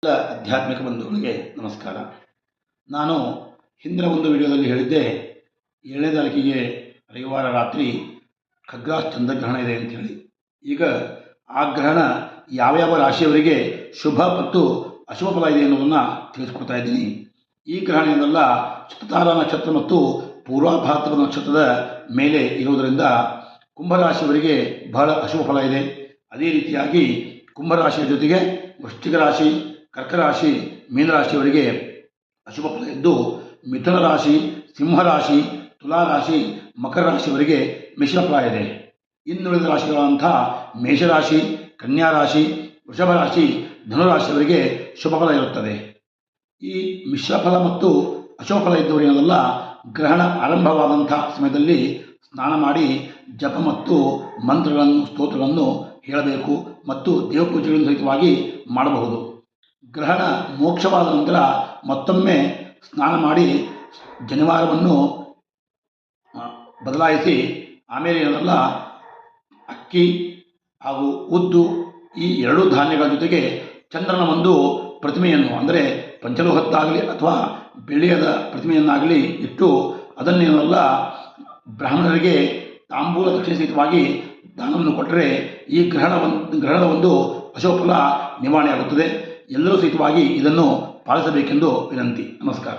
ಎಲ್ಲ ಆಧ್ಯಾತ್ಮಿಕ ಬಂಧುಗಳಿಗೆ ನಮಸ್ಕಾರ. ನಾನು ಹಿಂದಿನ ಒಂದು ವಿಡಿಯೋದಲ್ಲಿ ಹೇಳಿದ್ದೆ 7ನೇ ತಾರೀಕಿಗೆ ರವಿವಾರ ರಾತ್ರಿ ಖಗ್ರಾಸ್ ಚಂದ್ರಗ್ರಹಣ ಇದೆ ಅಂಥೇಳಿ. ಈಗ ಆ ಗ್ರಹಣ ಯಾವ್ಯಾವ ರಾಶಿಯವರಿಗೆ ಶುಭ ಮತ್ತು ಅಶುಭ ಫಲ ಇದೆ ಅನ್ನೋದನ್ನು ತಿಳಿಸ್ಕೊಡ್ತಾ ಇದ್ದೀನಿ. ಈ ಗ್ರಹಣದಿಂದಲ್ಲ ಶತತಾರ ನಕ್ಷತ್ರ ಮತ್ತು ಪೂರ್ವಾಭಾದ್ರಪದ ನಕ್ಷತ್ರದ ಮೇಲೆ ಇರುವುದರಿಂದ ಕುಂಭರಾಶಿಯವರಿಗೆ ಬಹಳ ಅಶುಭ ಫಲ ಇದೆ. ಅದೇ ರೀತಿಯಾಗಿ ಕುಂಭರಾಶಿಯ ಜೊತೆಗೆ ವೃಶ್ಚಿಕ ರಾಶಿ, ಕರ್ಕ ರಾಶಿ, ಮೀನರಾಶಿಯವರಿಗೆ ಅಶುಭ ಫಲ ಇದ್ದು, ಮಿಥುನ ರಾಶಿ, ಸಿಂಹರಾಶಿ, ತುಲಾ ರಾಶಿ, ಮಕರ ರಾಶಿಯವರಿಗೆ ಮಿಶ್ರ ಫಲ ಇದೆ. ಇನ್ನುಳಿದ ರಾಶಿಗಳಂಥ ಮೇಷರಾಶಿ, ಕನ್ಯಾ ರಾಶಿ, ವೃಷಭ ರಾಶಿ, ಧನುರಾಶಿಯವರಿಗೆ ಶುಭ ಫಲ ಇರುತ್ತದೆ. ಈ ಮಿಶ್ರ ಫಲ ಮತ್ತು ಅಶುಭ ಫಲ ಇದ್ದವರೇನಲ್ಲ, ಗ್ರಹಣ ಆರಂಭವಾದಂಥ ಸಮಯದಲ್ಲಿ ಸ್ನಾನ ಮಾಡಿ ಜಪ ಮತ್ತು ಮಂತ್ರಗಳನ್ನು, ಸ್ತೋತ್ರಗಳನ್ನು ಹೇಳಬೇಕು ಮತ್ತು ದೇವಪೂಜೆಗಳನ್ನು ಸಹಿತವಾಗಿ ಮಾಡಬಹುದು. ಗ್ರಹಣ ಮೋಕ್ಷವಾದ ನಂತರ ಮತ್ತೊಮ್ಮೆ ಸ್ನಾನ ಮಾಡಿ ಜನಿವಾರವನ್ನು ಬದಲಾಯಿಸಿ ಆಮೇಲೆ ಏನಲ್ಲ ಅಕ್ಕಿ ಹಾಗೂ ಉದ್ದು ಈ ಎರಡೂ ಧಾನ್ಯಗಳ ಜೊತೆಗೆ ಚಂದ್ರನ ಒಂದು ಪ್ರತಿಮೆಯನ್ನು, ಅಂದರೆ ಪಂಚಲೋಹತ್ತಾಗಲಿ ಅಥವಾ ಬೆಳ್ಳಿಯದ ಪ್ರತಿಮೆಯನ್ನಾಗಲಿ ಇಟ್ಟು ಅದನ್ನೇನಲ್ಲ ಬ್ರಾಹ್ಮಣರಿಗೆ ತಾಂಬೂಲ ದಕ್ಷಿಣ ಸಹಿತವಾಗಿ ದಾನವನ್ನು ಕೊಟ್ಟರೆ ಈ ಗ್ರಹಣದ ಒಂದು ಅಶುಭ ಫಲ ನಿವಾರಣೆಯಾಗುತ್ತದೆ. ಎಲ್ಲರೂ ಸಹಿತವಾಗಿ ಇದನ್ನು ಪಾಲಿಸಬೇಕೆಂದು ವಿನಂತಿ. ನಮಸ್ಕಾರ.